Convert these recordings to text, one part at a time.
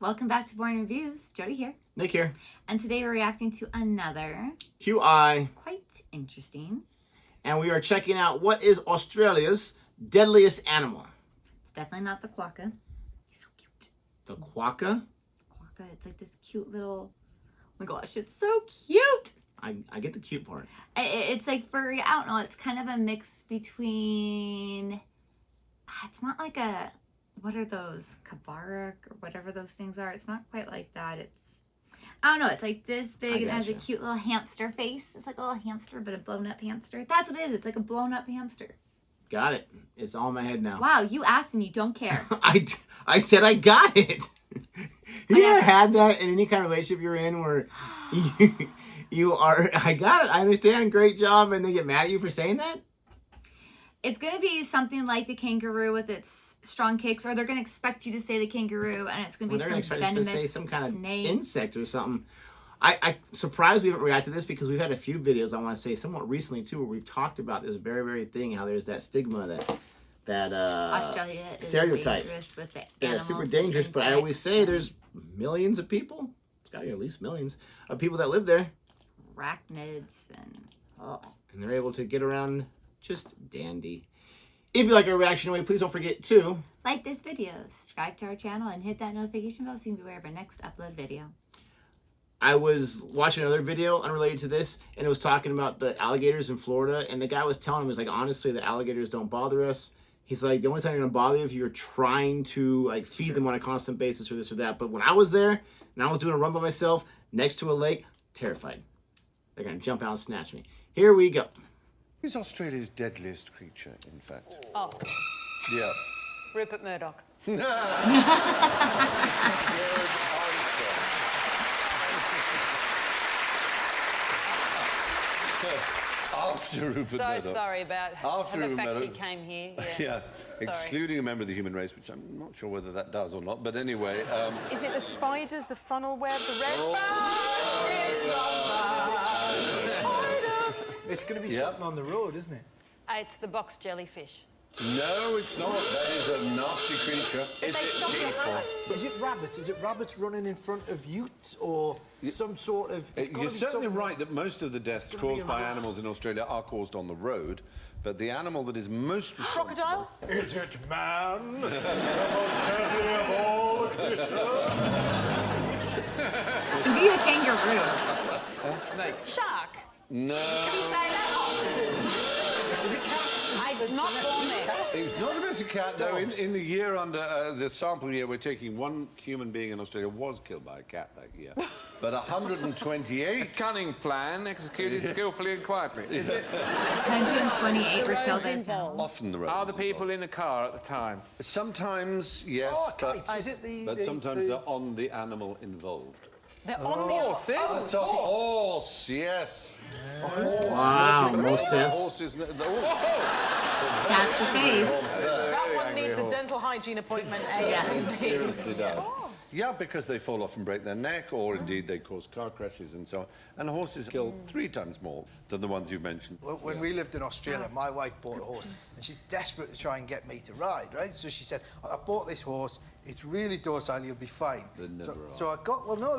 Welcome back to Boring Reviews. Jodi here. Nick here. And today we're reacting to another QI. Quite interesting. And we are checking out what is Australia's deadliest animal. It's definitely not the quokka. He's so cute. The quokka? Quokka, it's like this cute little... Oh my gosh, it's so cute! I get the cute part. It's like furry, I don't know, it's kind of a mix between... It's not like a... What are those? Kabara or whatever those things are. It's not quite like that. It's... I don't know. It's like this big and it has a cute little hamster face. It's like a little hamster, but a blown up hamster. That's what it is. It's like a blown up hamster. Got it. It's all in my head now. Wow, you asked and you don't care. I said I got it. You ever had that in any kind of relationship you're in where you are, I got it, I understand, great job, and they get mad at you for saying that? It's going to be something like the kangaroo with its strong kicks, or they're going to expect you to say the kangaroo, and it's going to be some venomous to say some kind snake. Of insect or something. I'm surprised we haven't reacted to this because we've had a few videos, I want to say, somewhat recently too, where we've talked about this very, very thing, how there's that stigma, that Australia stereotype. Is dangerous with the yeah, super dangerous, but I always say there's millions of people, there's got to be at least millions of people that live there. Arachnids and they're able to get around just dandy. If you like our reaction anyway, please don't forget to like this video, subscribe to our channel, and hit that notification bell so you can be aware of our next upload video. I was watching another video unrelated to this, and it was talking about the alligators in Florida, and the guy was telling him, he was like, honestly, the alligators don't bother us. He's like, the only time they're gonna bother you if you're trying to like feed them on a constant basis or this or that. But when I was there and I was doing a run by myself next to a lake, terrified. They're gonna jump out and snatch me. Here we go. Who's Australia's deadliest creature, in fact? Oh. Yeah. Rupert Murdoch. After Rupert Murdoch. So sorry about the fact he came here. Yeah, excluding a member of the human race, which I'm not sure whether that does or not, but anyway... Is it the spiders, the funnel web, the red spiders? It's going to be something on the road, isn't it? It's the box jellyfish. No, it's not. That is a nasty creature. Is it rabbits? Is it rabbits running in front of utes or some sort of... You're certainly right that most of the deaths caused by animals in Australia are caused on the road, but the animal that is most responsible... Crocodile? Is it man? The most deadly of all. Be a kangaroo. Snake. Shark? No. Can you say that? I've not born there. It's not a bit of cat, though. In the year under the sample year we're taking, one human being in Australia was killed by a cat that year. But 128... A cunning plan executed skillfully and quietly. Is it? 128 were killed by sound. Often the roads. Are the people in the car at the time? Sometimes, yes, but sometimes they're on the animal involved. They're on the horse. It's a horse, yes. Wow, most deaths. Horses. That's the face. That one needs a dental hygiene appointment. It seriously does. Yeah, because they fall off and break their neck, or indeed they cause car crashes and so on. And horses kill 3 times more than the ones you've mentioned. When we lived in Australia, my wife bought a horse, and she's desperate to try and get me to ride, right? So she said, I bought this horse, it's really docile, you'll be fine. So I got, well, no,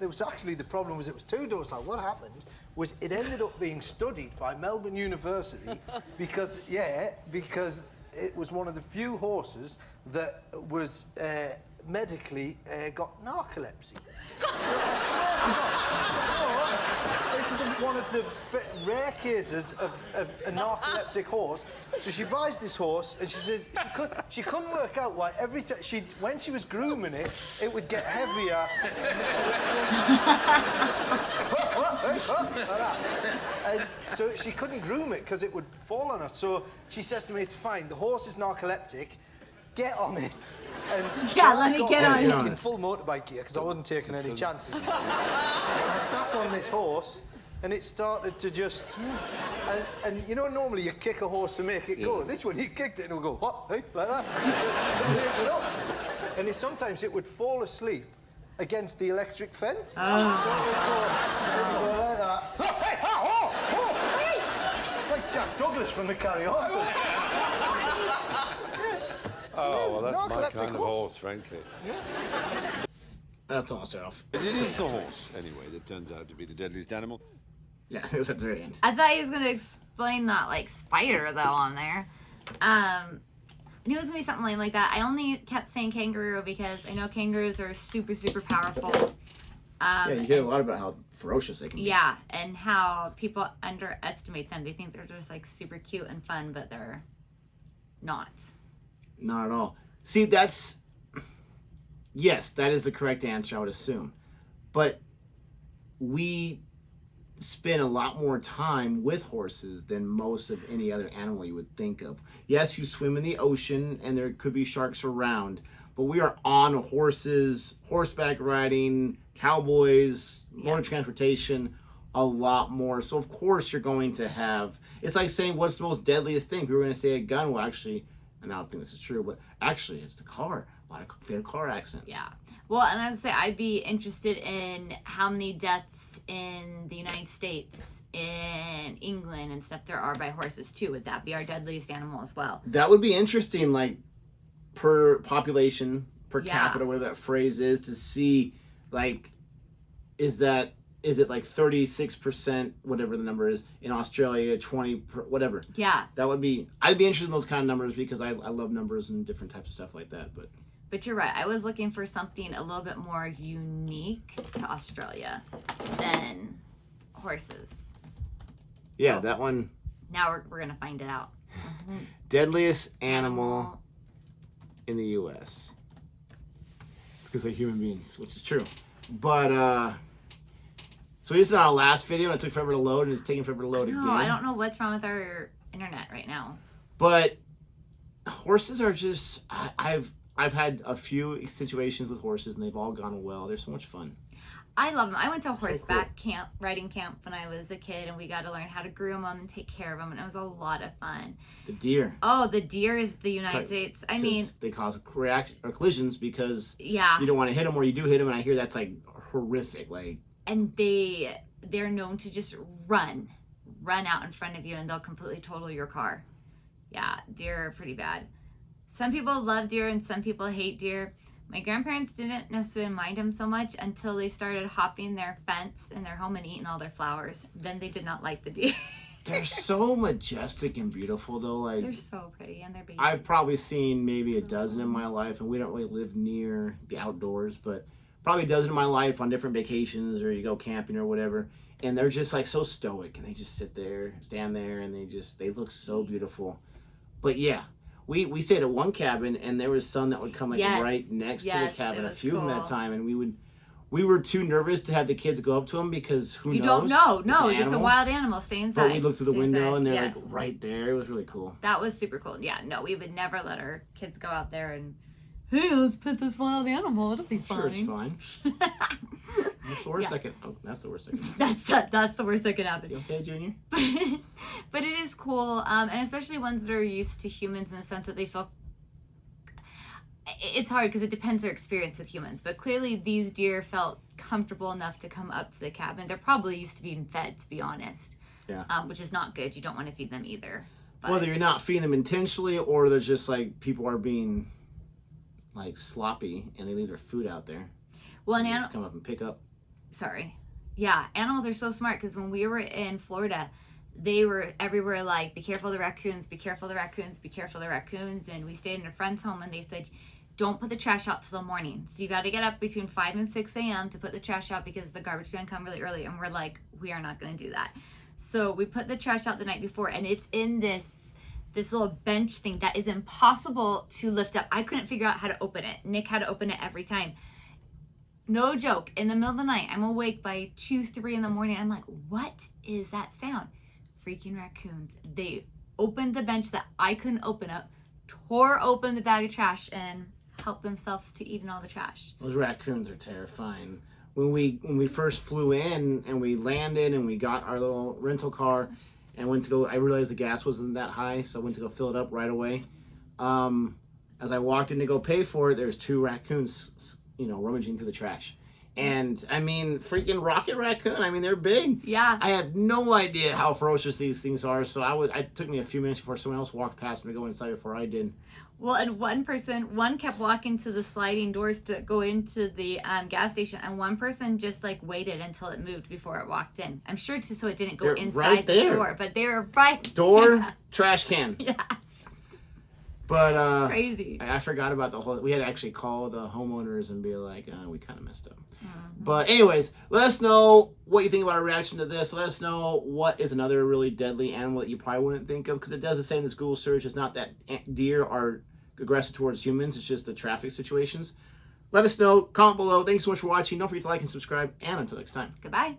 there was actually, the problem was it was too docile. What happened was it ended up being studied by Melbourne University because it was one of the few horses that was medically got narcolepsy. So I swear to God, it's one of the rare cases of a narcoleptic horse. So she buys this horse, and she said she couldn't work out why every time when she was grooming it, it would get heavier. Like that. And so she couldn't groom it because it would fall on her. So she says to me, "It's fine. The horse is narcoleptic. Get on it." And yeah, let me get on it. In full motorbike gear because I wasn't taking any chances. I sat on this horse, and it started to just... And you know, normally you kick a horse to make it go. This one, he kicked it and it would go, what? Hey, like that. To make it up. And sometimes it would fall asleep against the electric fence. So it would go like that. Oh, hey, hey. It's like Jack Douglas from the Carry On. Oh, well, that's my kind of horse, frankly. Yeah. That's all I'll start off. It is the horse, anyway, that turns out to be the deadliest animal. Yeah, it was at the very end. I thought he was going to explain that, like, spider, though, on there. And it was going to be something lame like that. I only kept saying kangaroo because I know kangaroos are super, super powerful. Yeah, you hear a lot about how ferocious they can be. Yeah, and how people underestimate them. They think they're just, like, super cute and fun, but they're not. Not at all. See, yes, that is the correct answer, I would assume. But we spend a lot more time with horses than most of any other animal you would think of. Yes, you swim in the ocean and there could be sharks around, but we are on horses, horseback riding, cowboys, motor transportation, a lot more. So of course you're going to have, it's like saying what's the most deadliest thing? People are going to say a gun. Well, actually, and I don't think this is true, but actually it's the car. A lot of fatal car accidents. Yeah. Well, and I would say I'd be interested in how many deaths in the United States, in England and stuff there are by horses too. Would that be our deadliest animal as well? That would be interesting, like per population, per Yeah. capita, whatever that phrase is, to see like, is it like 36%, whatever the number is, in Australia, 20, whatever. Yeah. That would be, I'd be interested in those kind of numbers because I love numbers and different types of stuff like that. But you're right. I was looking for something a little bit more unique to Australia than horses. Yeah, that one. Now we're going to find it out. Deadliest animal in the U.S. It's because they're human beings, which is true. But, so this is our last video and it took forever to load and it's taking forever to load again. I don't know what's wrong with our internet right now. But horses are just, I've had a few situations with horses and they've all gone well. They're so much fun. I love them. I went to a horseback riding camp when I was a kid, and we got to learn how to groom them and take care of them, and it was a lot of fun. The deer. Oh, the deer is the United States. I mean, they cause collisions because yeah, you don't want to hit them, or you do hit them, and I hear that's like horrific. Like, and they're known to just run out in front of you, and they'll completely total your car. Yeah, deer are pretty bad. Some people love deer and some people hate deer. My grandparents didn't necessarily mind them so much until they started hopping their fence in their home and eating all their flowers. Then they did not like the deer. They're so majestic and beautiful, though. Like, they're so pretty, and they're baby. I've probably seen maybe a dozen in my life, and we don't really live near the outdoors, but probably a dozen in my life on different vacations, or you go camping or whatever. And they're just like so stoic, and they just stand there, and they look so beautiful. But yeah. We stayed at one cabin, and there was some that would come right next to the cabin. A few of them at a time, and we were too nervous to have the kids go up to them because who knows? You don't know. No, it's a wild animal. Stay inside. But we looked through the window, and they're yes. like right there. It was really cool. That was super cool. Yeah, no, we would never let our kids go out there and, hey, let's pet this wild animal. It'll be fine. Sure, it's fine. That's the worst second. Oh, that's the worst second. That's the worst that could happen. You okay, Junior? But it is cool, and especially ones that are used to humans in the sense that they feel. It's hard because it depends their experience with humans, but clearly these deer felt comfortable enough to come up to the cabin. They're probably used to being fed, to be honest. Yeah. Which is not good. You don't want to feed them either. But Whether you're not feeding them intentionally, or there's just like people are being like sloppy and they leave their food out there. well, and just come up and pick up. Sorry. Yeah, animals are so smart because when we were in Florida, they were everywhere like, be careful of the raccoons, be careful of the raccoons, be careful of the raccoons. And we stayed in a friend's home and they said, don't put the trash out till the morning. So you got to get up between 5 and 6 a.m. to put the trash out because the garbage man come really early. And we're like, we are not going to do that. So we put the trash out the night before, and it's in this little bench thing that is impossible to lift up. I couldn't figure out how to open it. Nick had to open it every time. No joke. In the middle of the night, I'm awake by 2, 3 in the morning. I'm like, what is that sound? Freaking raccoons. They opened the bench that I couldn't open up, tore open the bag of trash, and helped themselves to eating all the trash. Those raccoons are terrifying. When we first flew in and we landed and we got our little rental car and went to go, I realized the gas wasn't that high, so I went to go fill it up right away. As I walked in to go pay for it, there's 2 raccoons, rummaging through the trash. And I mean, freaking rocket raccoon. I mean, they're big. Yeah. I have no idea how ferocious these things are. So it took me a few minutes before someone else walked past me to go inside before I did. Well, and one kept walking to the sliding doors to go into the gas station, and one person just like waited until it moved before it walked in. I'm sure so it didn't go They're inside right the there. store, but they were right Door, Yeah. trash can. Yes. But It's crazy. I forgot about the whole. We had to actually call the homeowners and be like, we kind of messed up. Mm-hmm. But anyways, let us know what you think about our reaction to this. Let us know what is another really deadly animal that you probably wouldn't think of, because it does the same as Google search. It's not that deer are aggressive towards humans. It's just the traffic situations. Let us know. Comment below. Thanks so much for watching. Don't forget to like and subscribe. And until next time. Goodbye.